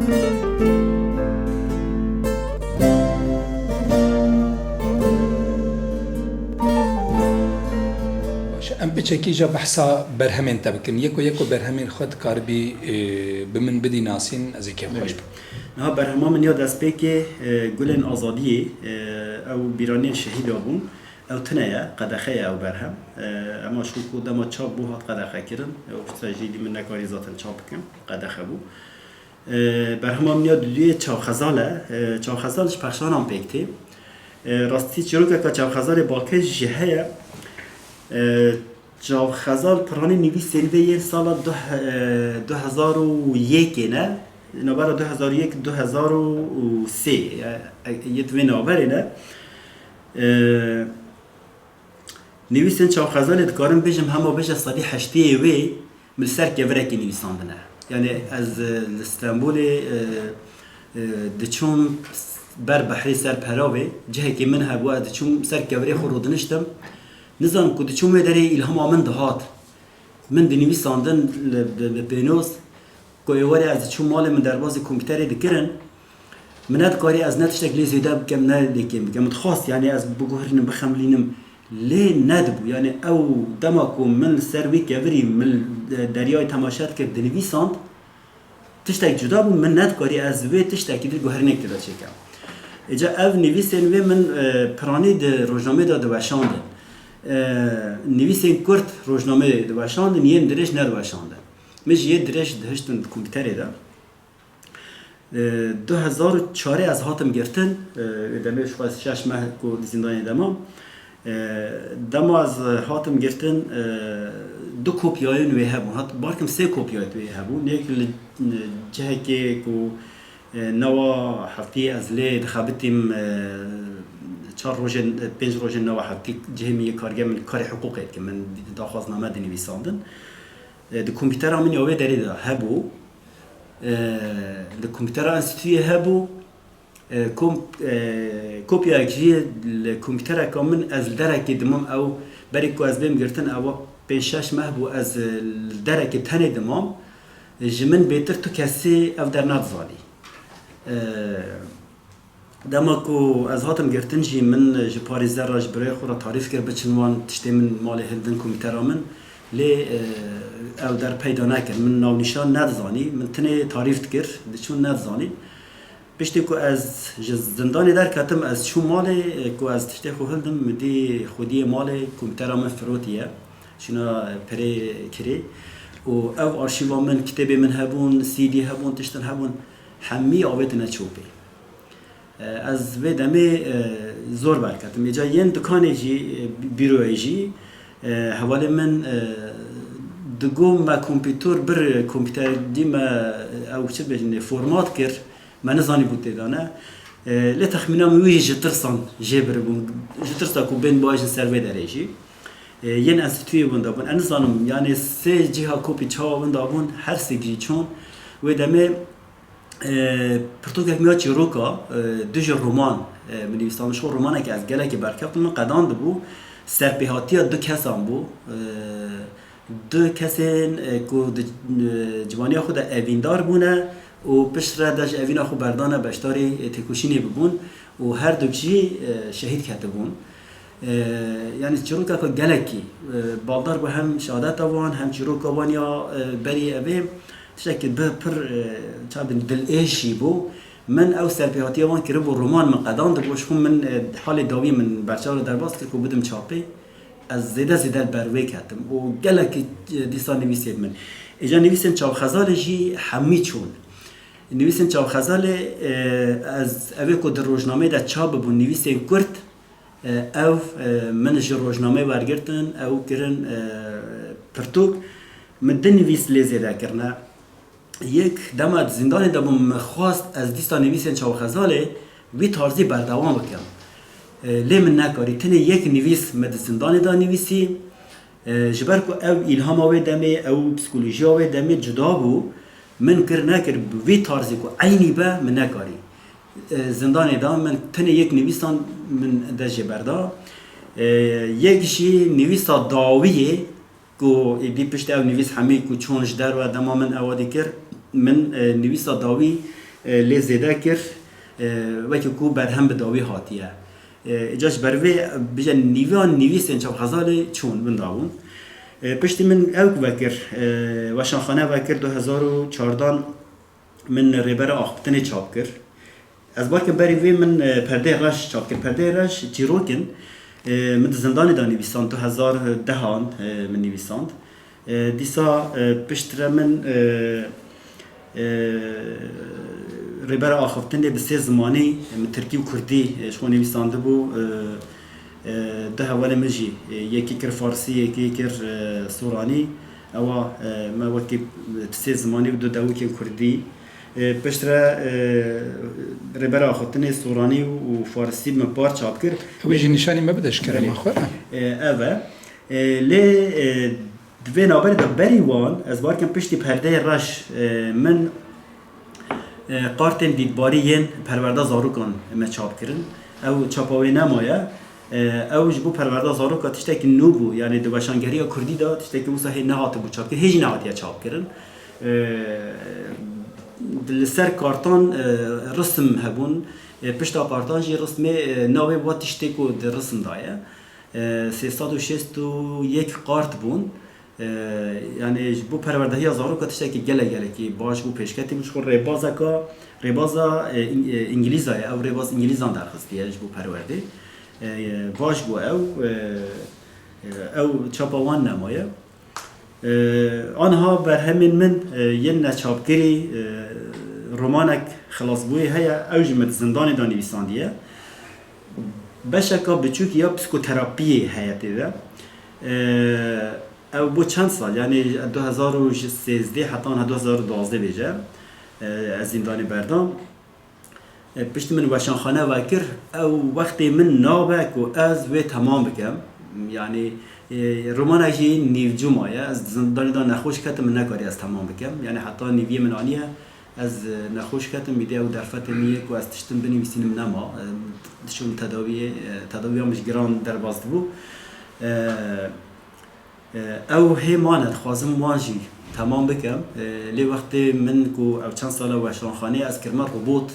ام بچکی جا بحثا برهمین تبکن یکو برهمین خود کار بی بمن بدی ناسین از که خوش بود. نه برهما من یاد از که گلن آزادی او بیرانی شهید آبون او تنایا قدخه او برهم اما شو کود ما چاب بو هات قدخه کردن او استراتژی من نکاری ذاتن چاب کم قدخه بو برهما من یاد دوی چاب خزالش پخشان هم بکتی راستی چروک که چاب خزال باکش جهه چاب خزال پرانی نویس سنوی سال 2001 نه نوبر 2001 2003 یه دوی نوبره نه نویسن چاو خزال دکارم بجم همه بجه صدی حشتی وی من سر کورکی نویساندنه یعنی از استانبول دچون بر بحری سر پراوی جهه که من هبوا دچون سر کوری خورودنشتم نظام که دچون میداری الهام آمن دهات من دنویساندن بینوس کویواری از چون مال من در باز کامپیوتری دکرن منات کاری از نتشتک لیزیده بکم نه لیکم بکم خاص یعنی از بگوهرنم بخملینم لی ندبو یعنی او دماکو من سروی کوری من دریای تماشات کرد دنویساند تشتک جدا بو من ند کاری از وی تشتکی دل گوهرنک تدا چکم اجا او نویسن وی من پرانی ده روزنامه دا دوشاندن نویسن کرد روزنامه دوشاندن یم درش ندوشاندن مش یه درش دهشتن کامپیوتری دا 2004 از هاتم گرتن دمش خواست 6 ماه کو زندانی دما از هاتم گرتن دو کپیای نوی هبون هات بارکم 3 کپیای توی هبون یک جهه که کو نوا هفتی از لی دخابتیم 5 روز نوا هفتی جهه می کارگه من کار حقوقی که من داخواست نامه دنویساندن د کامپیوتر من یاوه داری دا هبو د کامپیوتر انستیتوی هبو کپیا اجی کامپیوتر کامن از درک دمام او برای کو از بیم گرتن او 5-6 ماه بو از درک تنه دمام جمن بهتر تو کسی او در نظاری دما کو از هاتم گرتن جی من ج پاریز راج برای خورا تعریف کرد بچنوان تشتی من مال هندن کامپیوتر من لی او در پیدا نکرد من ناو نشان ندزانی من تنه تعریف کرد چون ندزانی بشتی کو از زندانی در کتم از چون مال کو از تشتی خو هندم مدی خودی مال کامپیوتر من فروتیه شنا پری کری و او آرشیو من کتاب من هبون سی دی هبون تشتن هبون همی آبت نچوبی از ودمه زور برکتم یه جای ین دکانی جی بیروی جی حوالی من دگم ما کامپیوتر بر کامپیوتر دیم او چه بجنه فرمات کرد من نزانی بوده دانه لی تخمینم وی جترسان جبر بون جترسا کو بین باجن سروی دریجی ین انستیتوی بونده بون ان زانم یعنی 3 جهه کپی چا بونده بون هر سگی چون و دمه پرتوگاه میاد چیروکا دوج رمان من نویسام شو رمانه که از گله که برکفت من قداند بو سرپیهاتی دو کسان بو دو کسین که جوانی خود اویندار بونه و پشت ردش اوینا خود بردانه بشتاری تکوشینی ببون و هر دو جی شهید کرده بون یعنی چروکا که گله کی بالدار به هم شهادت آوان هم چروکا وانیا بری اویم شکل به پر چابن دل ایشی بو من او سرپیهاتی وان که رو رمان من قدان دبوش خون من حال داوی من برچار در باز کرد که بدم چاپی از زیده بروی کردم و گله که دیسان نویسید من ایجا نویسن چاو خزال جی همی چون نویسن چاو خزال از اوی که در روزنامه در چاب بون نویسن کرد او من جی روزنامه برگردن او کرن پرتوک من دن نویس لیزیده کرنه یک دمت زندان دم خواست از دیستا نویسن چاو خزاله وی تارزی بردوام بکم لی من نکاری تنه یک نویس مد زندان دا نویسی جبر کو او الهام آوی دمه او پسیکولوژی آوی دمه جدا بو من کر نکر وی تارزی کو عینی با من نکاری زندان دا من تنه یک نویسان من دا جبردا یک شی نویسا داویه کو دی پشت او نویس همه کو چونش در و دما من اوادی کر من نویسا داوی لی زیده کر وکی کو برهم بداوی هاتیه اجاش بروی بجا نیوی سنچاب خزالی چون بنداون پشتی من اوک وکر وشانخانه وکر 2014 من ریبر آخبتنی چاپ کر از باکم بری وی من پرده رش چاپ کر پرده رش چیروکن من زندانی دا نویساند 2010 من نویساند دیسا پشتر من ریبر آخفتنی به سه زمانی من ترکی و کردی شما نویسانده بو ده اول مجی یکی کر فارسی یکی کر سورانی او ما وکی سه زمانی و دو که کردی پشتر ریبر آخفتنی سورانی و فارسی من بار چاپ کرد ویژی نشانی ما بدش کرم آخواه اوه لی دوی نابری دا بری وان از بار کم پشتی پرده رش من قارتن دیدباری ین پرورده زاروکان ما چاپ کرن او چاپاوی نمایه او جبو پرورده زاروکا تشتاکی نو بو یعنی دو بشانگری کردی دا تشتاکی موسا هی نهاته بو چاپ کرن هیچ نهاته چاپ کرن لسر کارتان رسم هبون پشتا کارتان جی رسم ناوی با تشتاکو در رسم دایه 361 قارت بون یعنی بو پروردهی زارو کاتشته که گله کی باش بو پیشکتی بوش خور ریبازا انگلیزای او ریباز انگلیزان درخواستیه بو پرورده باش بو او چاپاوان نمایه آنها بر همین من یه نچاپگیری رومانک خلاص بوی هیا اوج مت زندان دانی ویساندیه بشکا بچوک یا پسیکوتراپی حیاتی ده او بو چند سال یعنی 2013 حتی 2012 بیجه از زندان بردام پشت من وشانخانه وکر او وقتی من نابک و از و تمام بکم یعنی رومان اجی نیوجو مایه از زندان دا نخوش کتم نکاری از تمام بکم یعنی حتی نیوی من آنیه از نخوش کتم میده و درفت میه و از تشتم بنویسینم نما شون تداوی همش گران در باز بو او هی ماند خوازم واجی تمام بکم لی وقتی من کو او چند ساله وشانخانه از کرمه روبوت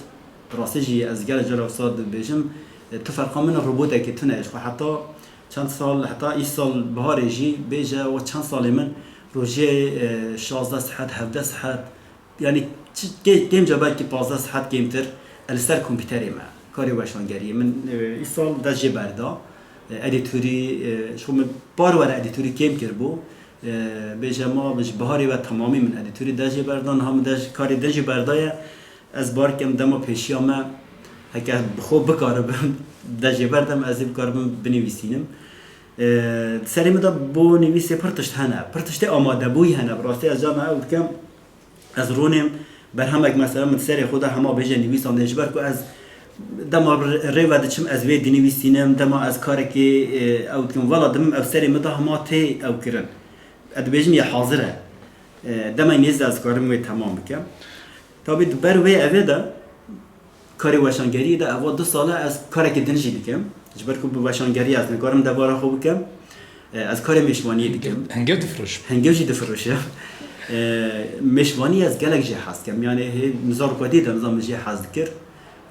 راستی از گل جلو صاد بیشم تفرقا من روبوت که تنهش و حتی چند سال حتی این سال بهار جی بیجه و چند سال من روزه 16 ساعت 17 ساعت یعنی کم جبال که 15 ساعت کمتر السر کامپیوتری ما کاری وشانگری من این سال دجی بردا ادیتوری شو من بارور ادیتوری کم کربو بیجه ما بج بهاری و تمامی من ادیتوری دجی بردان هم کاری دجی بردایه از بار کم دما پیشیامه هکه خوب بکارم دجی بردم از این کارم بنویسینم سریم دا بو نویسی پرتشت هنه پرتشت آماده بوی هنه براستی از جامعه او کم از رونم بر همک مثلا من سری خدا همه بیجه نویسان دجبر که از دما ریو دچم از وی دنویسینم دما از کاری که او کم والا دم او سری مدا همه تی او کرن اد بیجم یه حاضره دما نیز از کارم وی تمام بکم تابی بر وی اوه دا کاری وشانگری دا اول 2 ساله از کاری که دنجی دیکم جبر که وشانگری از نکارم دوباره خوب کم از کار میشوانی دیکم هنگیو دفروش هنگیوجی دفروشه میشوانی از گلک جه حس کم یعنی نظام کدی دا نظام جه حس کر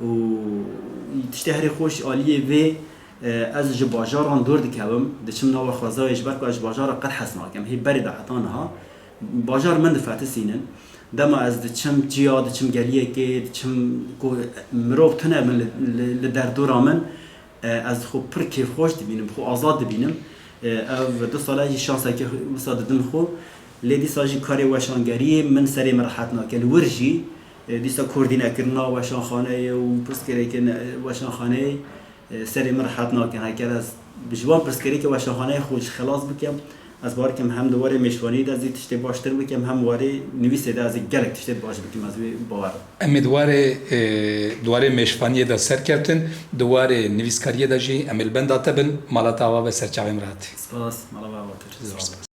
و تشتهری خوش عالیه و از جباجاران دور دیکم دچم نو خوازای جبر که از باجار قد حس ناکم هی بری دا حتانها باجار من دفعت سینن دما از دچم جیا دچم گلیه که دچم کو مروب تنه من لدر دورامن از خو پر کیف خوش دبینم خو آزاد دبینم او 2 ساله شانسه که مساعد دم خو لیدی ساجی کاری وشانگری من سری مرحت ناکل ورجی دیسا کردی نکرنا وشانخانه و پرسکری که وشانخانه سری مرحت ناکن هکر از بجوان پرسکری که وشانخانه خوش خلاص بکم از بار کم هم دوباره میشوانی از این تشته باشتر بکم هم واره نویسه از این گلک تشته باش بکم از باور امی دواره میشوانی دا سر کردن دواره نویسکاری دا جی امیل بند آتا بن مالا تاوا و سرچاویم راتی سپاس مالا باواتر